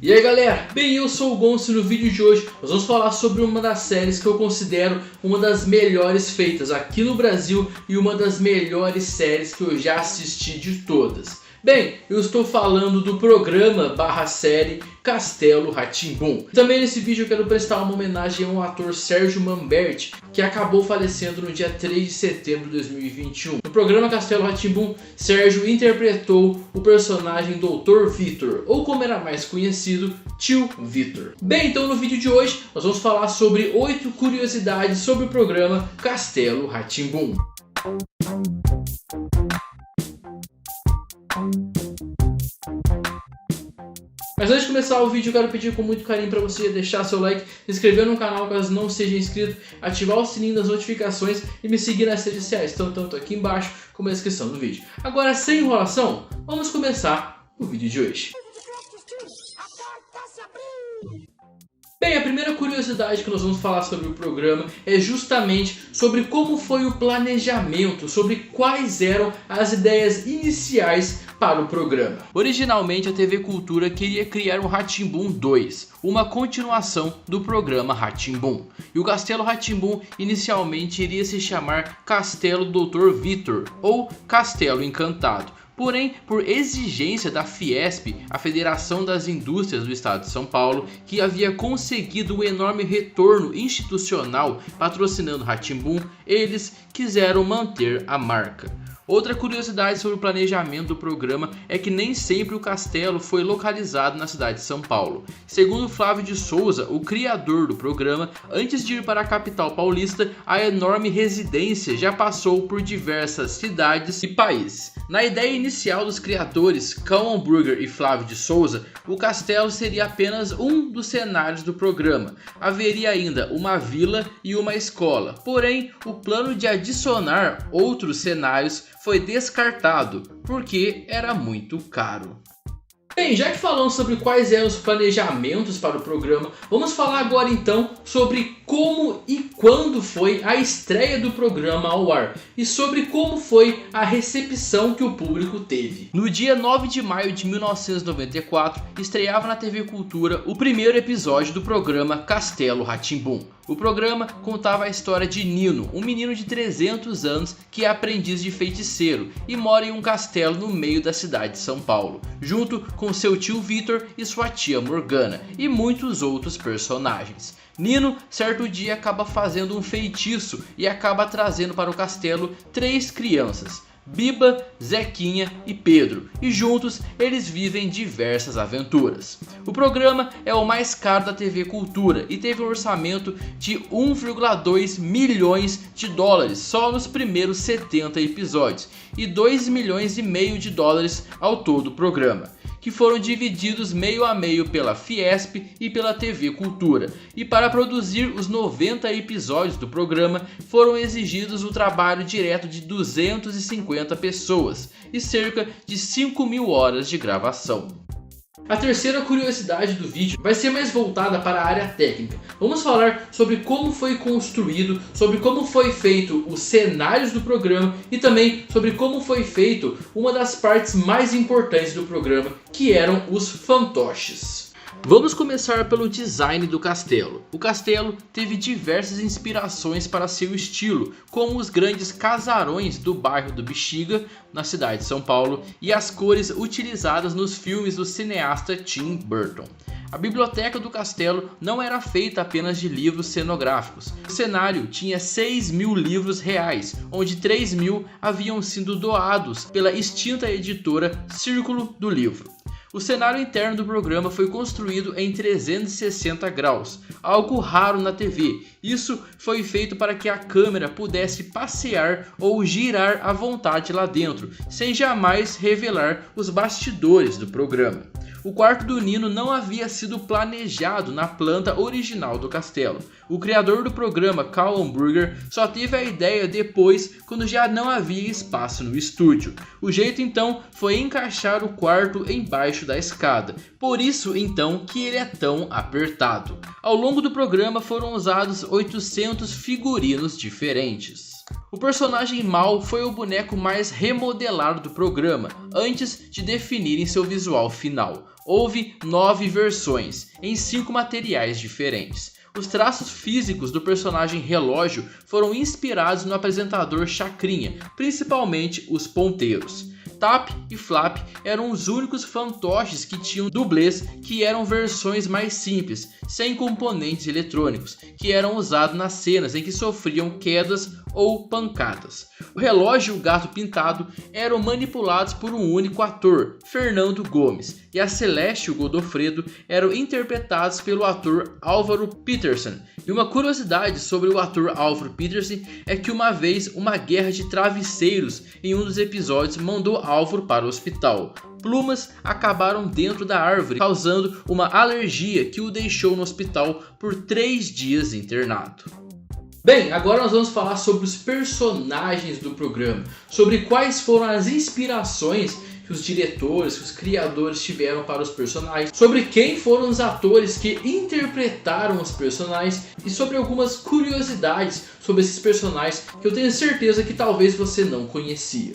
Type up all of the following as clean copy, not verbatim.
E aí galera, bem, eu sou o Gonçalo e no vídeo de hoje nós vamos falar sobre uma das séries que eu considero uma das melhores feitas aqui no Brasil e uma das melhores séries que eu já assisti de todas. Bem, eu estou falando do programa / série Castelo Rá-Tim-Bum. Também nesse vídeo eu quero prestar uma homenagem ao ator Sérgio Manberti, que acabou falecendo no dia 3 de setembro de 2021. No programa Castelo Rá-Tim-Bum, Sérgio interpretou o personagem Dr. Vitor, ou como era mais conhecido, Tio Vitor. Bem, então no vídeo de hoje nós vamos falar sobre 8 curiosidades sobre o programa Castelo Rá-Tim-Bum. Mas antes de começar o vídeo eu quero pedir com muito carinho para você deixar seu like, se inscrever no canal caso não seja inscrito, ativar o sininho das notificações e me seguir nas redes sociais, estão tanto aqui embaixo como na descrição do vídeo. Agora sem enrolação, vamos começar o vídeo de hoje. Bem, a primeira curiosidade que nós vamos falar sobre o programa é justamente sobre como foi o planejamento, sobre quais eram as ideias iniciais para o programa. Originalmente a TV Cultura queria criar um Rá-Tim-Bum 2, uma continuação do programa Rá-Tim-Bum. E o Castelo Rá-Tim-Bum inicialmente iria se chamar Castelo Dr. Vitor ou Castelo Encantado. Porém, por exigência da Fiesp, a Federação das Indústrias do Estado de São Paulo, que havia conseguido um enorme retorno institucional patrocinando Rá-Tim-Bum, eles quiseram manter a marca. Outra curiosidade sobre o planejamento do programa é que nem sempre o castelo foi localizado na cidade de São Paulo. Segundo Flávio de Souza, o criador do programa, antes de ir para a capital paulista, a enorme residência já passou por diversas cidades e países. Na ideia inicial dos criadores, Karl Hamburger e Flávio de Souza, o castelo seria apenas um dos cenários do programa. Haveria ainda uma vila e uma escola. Porém, o plano de adicionar outros cenários foi descartado porque era muito caro. Bem, já que falamos sobre quais eram os planejamentos para o programa, vamos falar agora então sobre como e quando foi a estreia do programa ao ar e sobre como foi a recepção que o público teve. No dia 9 de maio de 1994, estreava na TV Cultura o primeiro episódio do programa Castelo Rá-Tim-Bum. O programa contava a história de Nino, um menino de 300 anos que é aprendiz de feiticeiro e mora em um castelo no meio da cidade de São Paulo, junto com seu tio Vitor e sua tia Morgana e muitos outros personagens. Nino, certo dia, acaba fazendo um feitiço e acaba trazendo para o castelo 3 crianças, Biba, Zequinha e Pedro, e juntos eles vivem diversas aventuras. O programa é o mais caro da TV Cultura e teve um orçamento de 1,2 milhões de dólares só nos primeiros 70 episódios e 2,5 milhões de dólares ao todo o programa, que foram divididos meio a meio pela Fiesp e pela TV Cultura. E para produzir os 90 episódios do programa foram exigidos o trabalho direto de 250 pessoas e cerca de 5.000 horas de gravação. A terceira curiosidade do vídeo vai ser mais voltada para a área técnica. Vamos falar sobre como foi construído, sobre como foi feito os cenários do programa e também sobre como foi feito uma das partes mais importantes do programa, que eram os fantoches. Vamos começar pelo design do castelo. O castelo teve diversas inspirações para seu estilo, como os grandes casarões do bairro do Bexiga, na cidade de São Paulo, e as cores utilizadas nos filmes do cineasta Tim Burton. A biblioteca do castelo não era feita apenas de livros cenográficos. O cenário tinha 6.000 livros reais, onde 3.000 haviam sido doados pela extinta editora Círculo do Livro. O cenário interno do programa foi construído em 360 graus, algo raro na TV. Isso foi feito para que a câmera pudesse passear ou girar à vontade lá dentro, sem jamais revelar os bastidores do programa. O quarto do Nino não havia sido planejado na planta original do castelo. O criador do programa, Karl Hamburger, só teve a ideia depois, quando já não havia espaço no estúdio. O jeito então foi encaixar o quarto embaixo da escada, por isso então que ele é tão apertado. Ao longo do programa foram usados 800 figurinos diferentes. O personagem Mal foi o boneco mais remodelado do programa, antes de definirem seu visual final. Houve 9 versões, em 5 materiais diferentes. Os traços físicos do personagem Relógio foram inspirados no apresentador Chacrinha, principalmente os ponteiros. Tap e Flap eram os únicos fantoches que tinham dublês que eram versões mais simples, sem componentes eletrônicos, que eram usados nas cenas em que sofriam quedas ou pancadas. O Relógio e o Gato Pintado eram manipulados por um único ator, Fernando Gomes, e a Celeste e o Godofredo eram interpretados pelo ator Álvaro Peterson. E uma curiosidade sobre o ator Álvaro Peterson é que uma vez uma guerra de travesseiros em um dos episódios mandou Álvaro para o hospital. Plumas acabaram dentro da árvore, causando uma alergia que o deixou no hospital por 3 dias internado. Bem, agora nós vamos falar sobre os personagens do programa, sobre quais foram as inspirações que os diretores, que os criadores tiveram para os personagens, sobre quem foram os atores que interpretaram os personagens e sobre algumas curiosidades sobre esses personagens que eu tenho certeza que talvez você não conhecia.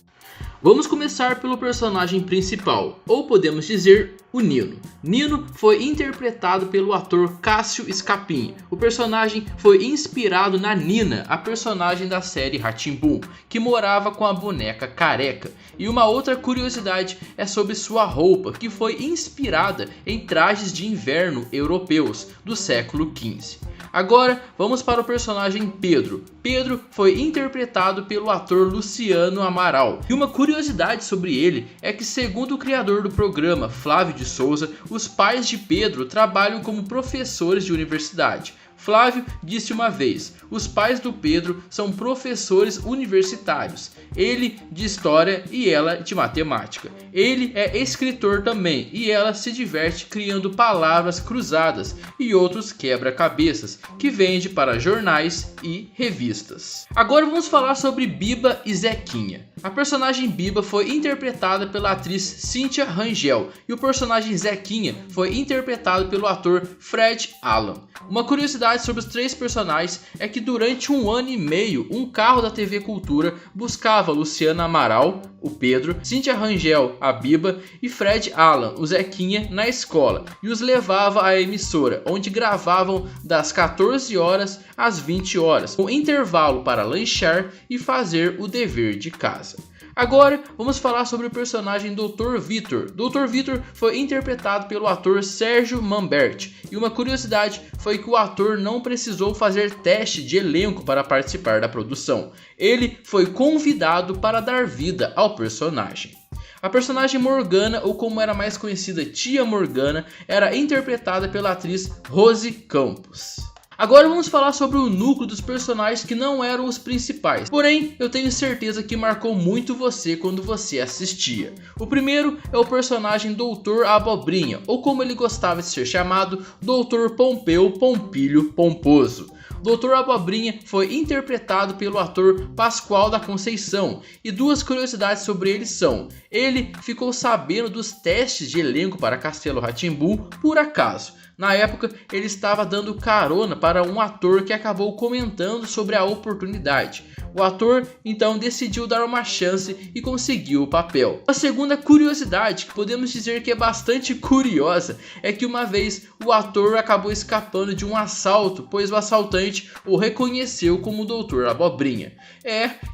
Vamos começar pelo personagem principal, ou podemos dizer o Nino. Nino foi interpretado pelo ator Cássio Escapim. O personagem foi inspirado na Nina, a personagem da série Rá-Tim-Bum, que morava com a boneca careca. E uma outra curiosidade é sobre sua roupa, que foi inspirada em trajes de inverno europeus do século XV. Agora vamos para o personagem Pedro. Pedro foi interpretado pelo ator Luciano Amaral. E uma curiosidade sobre ele é que, segundo o criador do programa, Flávio de Souza, os pais de Pedro trabalham como professores de universidade. Flávio disse uma vez: os pais do Pedro são professores universitários, ele de história e ela de matemática. Ele é escritor também e ela se diverte criando palavras cruzadas e outros quebra-cabeças que vende para jornais e revistas. Agora vamos falar sobre Biba e Zequinha. A personagem Biba foi interpretada pela atriz Cíntia Rangel e o personagem Zequinha foi interpretado pelo ator Fred Allen. Uma curiosidade sobre os 3 personagens é que durante 1 ano e meio, um carro da TV Cultura buscava Luciano Amaral, o Pedro, Cíntia Rangel, a Biba, e Fred Allen, o Zequinha, na escola, e os levava à emissora, onde gravavam das 14 horas às 20 horas, com intervalo para lanchar e fazer o dever de casa. Agora vamos falar sobre o personagem Dr. Vitor. Dr. Vitor foi interpretado pelo ator Sérgio Manbert. E uma curiosidade foi que o ator não precisou fazer teste de elenco para participar da produção. Ele foi convidado para dar vida ao personagem. A personagem Morgana, ou como era mais conhecida, Tia Morgana, era interpretada pela atriz Rose Campos. Agora vamos falar sobre o núcleo dos personagens que não eram os principais, porém eu tenho certeza que marcou muito você quando você assistia. O primeiro é o personagem Doutor Abobrinha, ou como ele gostava de ser chamado, Doutor Pompeu Pompilho Pomposo. Doutor Abobrinha foi interpretado pelo ator Pascoal da Conceição, e 2 curiosidades sobre ele são: ele ficou sabendo dos testes de elenco para Castelo Rá-Tim-Bum por acaso. Na época, ele estava dando carona para um ator que acabou comentando sobre a oportunidade. O ator então decidiu dar uma chance e conseguiu o papel. A segunda curiosidade, que podemos dizer que é bastante curiosa, é que uma vez o ator acabou escapando de um assalto, pois o assaltante o reconheceu como o Doutor Abobrinha.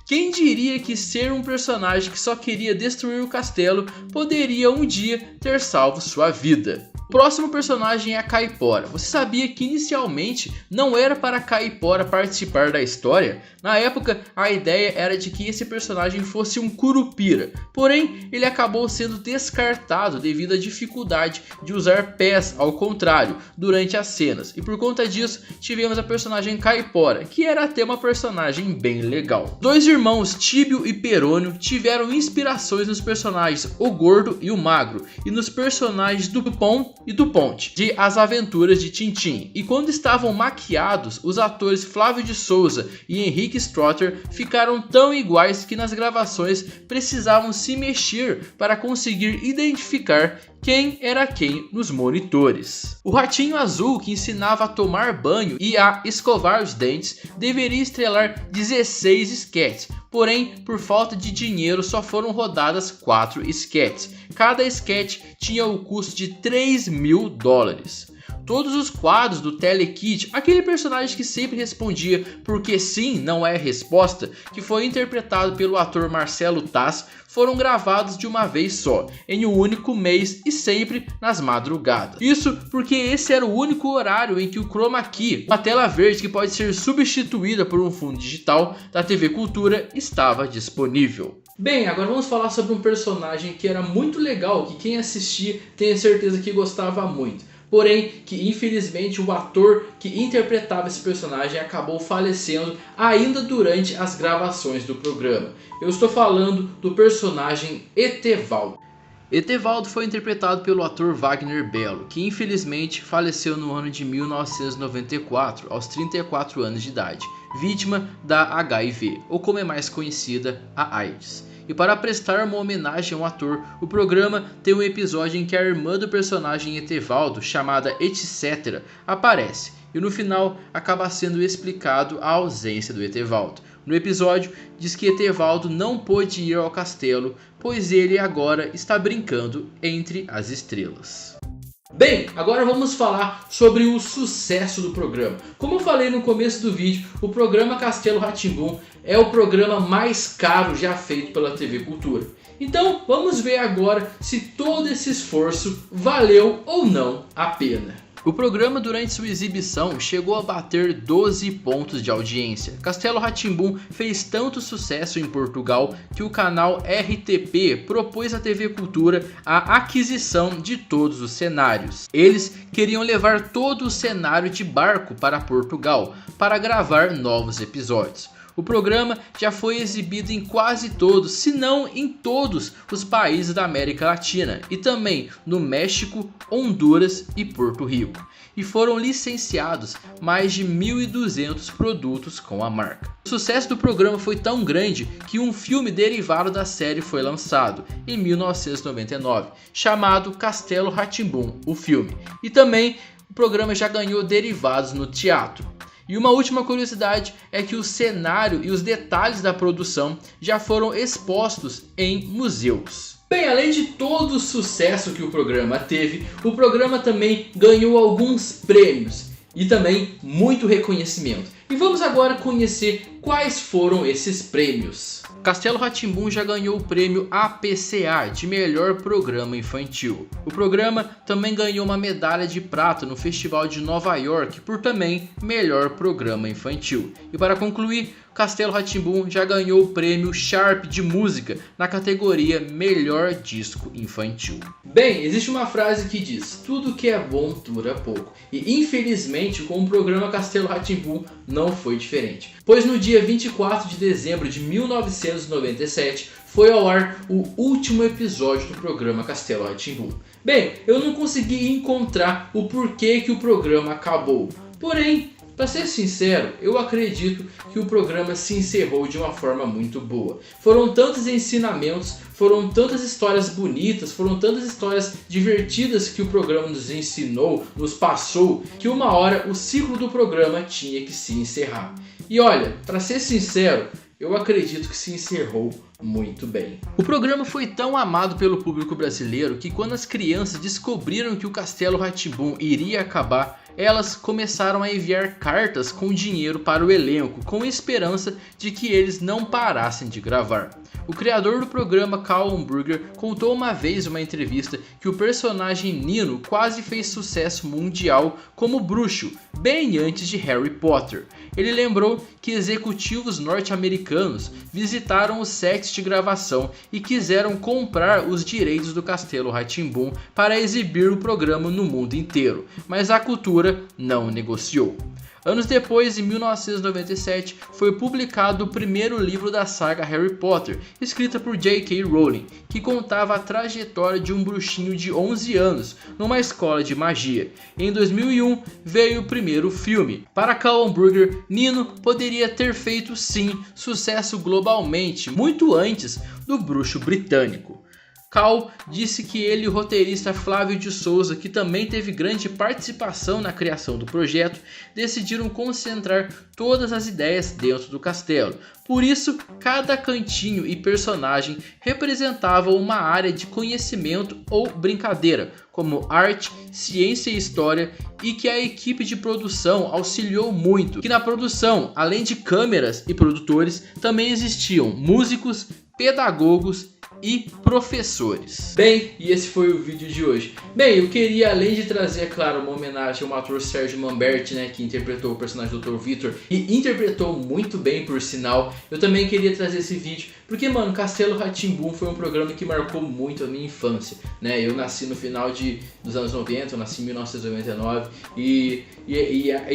Quem diria que ser um personagem que só queria destruir o castelo poderia um dia ter salvo sua vida. O próximo personagem é a Caipora. Você sabia que inicialmente não era para a Caipora participar da história? Na época, a ideia era de que esse personagem fosse um curupira, porém ele acabou sendo descartado devido à dificuldade de usar pés ao contrário durante as cenas, e por conta disso tivemos a personagem Caipora, que era até uma personagem bem legal. 2 irmãos, Tíbio e Perônio, tiveram inspirações nos personagens O Gordo e o Magro e nos personagens do Dupont e do Ponte, de As Aventuras de Tintim, e quando estavam maquiados, os atores Flávio de Souza e Henrique Strotter ficaram tão iguais que nas gravações precisavam se mexer para conseguir identificar quem era quem nos monitores. O Ratinho Azul, que ensinava a tomar banho e a escovar os dentes, deveria estrelar 16 sketches, porém, por falta de dinheiro, só foram rodadas 4 sketches. Cada sketch tinha o custo de $3.000. Todos os quadros do Telekid, aquele personagem que sempre respondia porque sim não é resposta, que foi interpretado pelo ator Marcelo Taz, foram gravados de uma vez só, em um único mês e sempre nas madrugadas. Isso porque esse era o único horário em que o Chroma Key, uma tela verde que pode ser substituída por um fundo digital da TV Cultura, estava disponível. Bem, agora vamos falar sobre um personagem que era muito legal, que quem assistia tenha certeza que gostava muito. Porém, que infelizmente o ator que interpretava esse personagem acabou falecendo ainda durante as gravações do programa. Eu estou falando do personagem Etevaldo. Etevaldo foi interpretado pelo ator Wagner Belo, que infelizmente faleceu no ano de 1994, aos 34 anos de idade, vítima da HIV, ou como é mais conhecida, a AIDS. E para prestar uma homenagem ao ator, o programa tem um episódio em que a irmã do personagem Etevaldo, chamada Etc., aparece, e no final acaba sendo explicado a ausência do Etevaldo. No episódio, diz que Etevaldo não pôde ir ao castelo, pois ele agora está brincando entre as estrelas. Bem, agora vamos falar sobre o sucesso do programa. Como eu falei no começo do vídeo, o programa Castelo Rá-Tim-Bum é o programa mais caro já feito pela TV Cultura. Então vamos ver agora se todo esse esforço valeu ou não a pena. O programa, durante sua exibição, chegou a bater 12 pontos de audiência. Castelo Rá-Tim-Bum fez tanto sucesso em Portugal que o canal RTP propôs à TV Cultura a aquisição de todos os cenários. Eles queriam levar todo o cenário de barco para Portugal para gravar novos episódios. O programa já foi exibido em quase todos, se não em todos os países da América Latina e também no México, Honduras e Porto Rico. E foram licenciados mais de 1.200 produtos com a marca. O sucesso do programa foi tão grande que um filme derivado da série foi lançado em 1999, chamado Castelo Rá-Tim-Bum, o filme. E também o programa já ganhou derivados no teatro. E uma última curiosidade é que o cenário e os detalhes da produção já foram expostos em museus. Bem, além de todo o sucesso que o programa teve, o programa também ganhou alguns prêmios e também muito reconhecimento. E vamos agora conhecer quais foram esses prêmios. Castelo Rá-Tim-Bum já ganhou o prêmio APCA de melhor programa infantil. O programa também ganhou uma medalha de prata no Festival de Nova York por também melhor programa infantil. E para concluir, Castelo Rá-Tim-Bum já ganhou o prêmio Sharp de música na categoria melhor disco infantil. Bem, existe uma frase que diz: tudo que é bom dura pouco. E infelizmente com o programa Castelo Rá-Tim-Bum não foi diferente. Pois no dia 24 de dezembro de 1997 foi ao ar o último episódio do programa Castelo Rá-Tim-Bum. Bem, eu não consegui encontrar o porquê que o programa acabou. Porém, para ser sincero, eu acredito que o programa se encerrou de uma forma muito boa. Foram tantos ensinamentos, foram tantas histórias bonitas, foram tantas histórias divertidas que o programa nos ensinou, nos passou, que uma hora o ciclo do programa tinha que se encerrar. E olha, para ser sincero, eu acredito que se encerrou muito bem. O programa foi tão amado pelo público brasileiro que quando as crianças descobriram que o Castelo Rá-Tim-Bum iria acabar, elas começaram a enviar cartas com dinheiro para o elenco, com esperança de que eles não parassem de gravar. O criador do programa, Karl Hamburger, contou uma vez em uma entrevista que o personagem Nino quase fez sucesso mundial como bruxo, bem antes de Harry Potter. Ele lembrou que executivos norte-americanos visitaram os sets de gravação e quiseram comprar os direitos do Castelo Rá-Tim-Bum para exibir o programa no mundo inteiro, mas a cultura não negociou. Anos depois, em 1997, foi publicado o primeiro livro da saga Harry Potter, escrita por J.K. Rowling, que contava a trajetória de um bruxinho de 11 anos numa escola de magia. Em 2001 veio o primeiro filme. Para Callum Burger, Nino poderia ter feito sim sucesso globalmente, muito antes do Bruxo Britânico. Cal disse que ele e o roteirista Flávio de Souza, que também teve grande participação na criação do projeto, decidiram concentrar todas as ideias dentro do castelo. Por isso, cada cantinho e personagem representava uma área de conhecimento ou brincadeira, como arte, ciência e história, e que a equipe de produção auxiliou muito. Que na produção, além de câmeras e produtores, também existiam músicos, pedagogos e professores. Bem, e esse foi o vídeo de hoje. Bem, eu queria, além de trazer, é claro, uma homenagem ao ator Sérgio Manberti, né, que interpretou o personagem do Dr. Victor e interpretou muito bem, por sinal, eu também queria trazer esse vídeo porque, mano, Castelo Rá-Tim-Bum foi um programa que marcou muito a minha infância, né? Eu nasci no final dos anos 90, eu nasci em 1999 e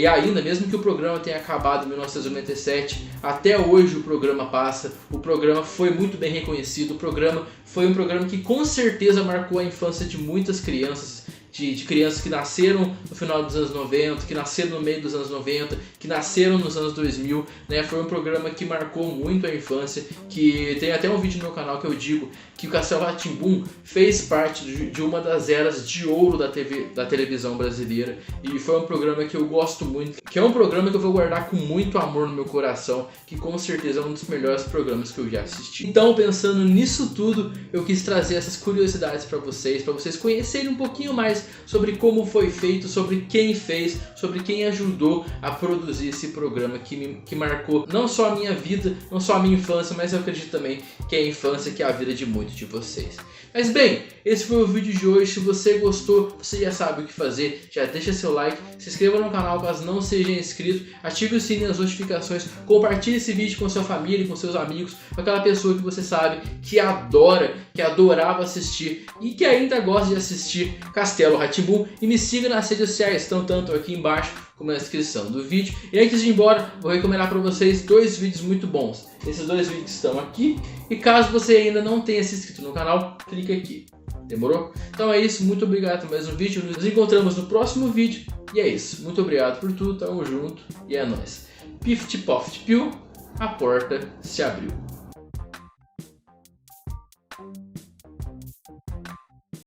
ainda, mesmo que o programa tenha acabado em 1997, até hoje o programa passa, o programa foi muito bem reconhecido, o programa foi um programa que com certeza marcou a infância de muitas crianças, de crianças que nasceram no final dos anos 90, que nasceram no meio dos anos 90, que nasceram nos anos 2000, né? Foi um programa que marcou muito a infância, que tem até um vídeo no meu canal que eu digo que o Castelo Rá-Tim-Bum fez parte de uma das eras de ouro da televisão brasileira, e foi um programa que eu gosto muito, que é um programa que eu vou guardar com muito amor no meu coração, que com certeza é um dos melhores programas que eu já assisti. Então, pensando nisso tudo, eu quis trazer essas curiosidades para vocês conhecerem um pouquinho mais sobre como foi feito, sobre quem fez, sobre quem ajudou a produzir esse programa que marcou não só a minha vida, não só a minha infância, mas eu acredito também que é a infância, que é a vida de muitos de vocês. Mas bem, esse foi o vídeo de hoje. Se você gostou, você já sabe o que fazer, já deixa seu like, se inscreva no canal caso não seja inscrito, ative o sininho das notificações, compartilhe esse vídeo com sua família, com seus amigos, com aquela pessoa que você sabe que adora, que adorava assistir e que ainda gosta de assistir Castelo Rá-Tim-Bum, e me siga nas redes sociais, estão tanto aqui embaixo como na descrição do vídeo. E antes de ir embora, vou recomendar para vocês dois vídeos muito bons. Esses dois vídeos estão aqui, e caso você ainda não tenha se inscrito no canal, clique aqui. Demorou? Então é isso, muito obrigado por mais um vídeo, nos encontramos no próximo vídeo, e é isso, muito obrigado por tudo, tamo junto, e é nóis. Pift poft piu, a porta se abriu.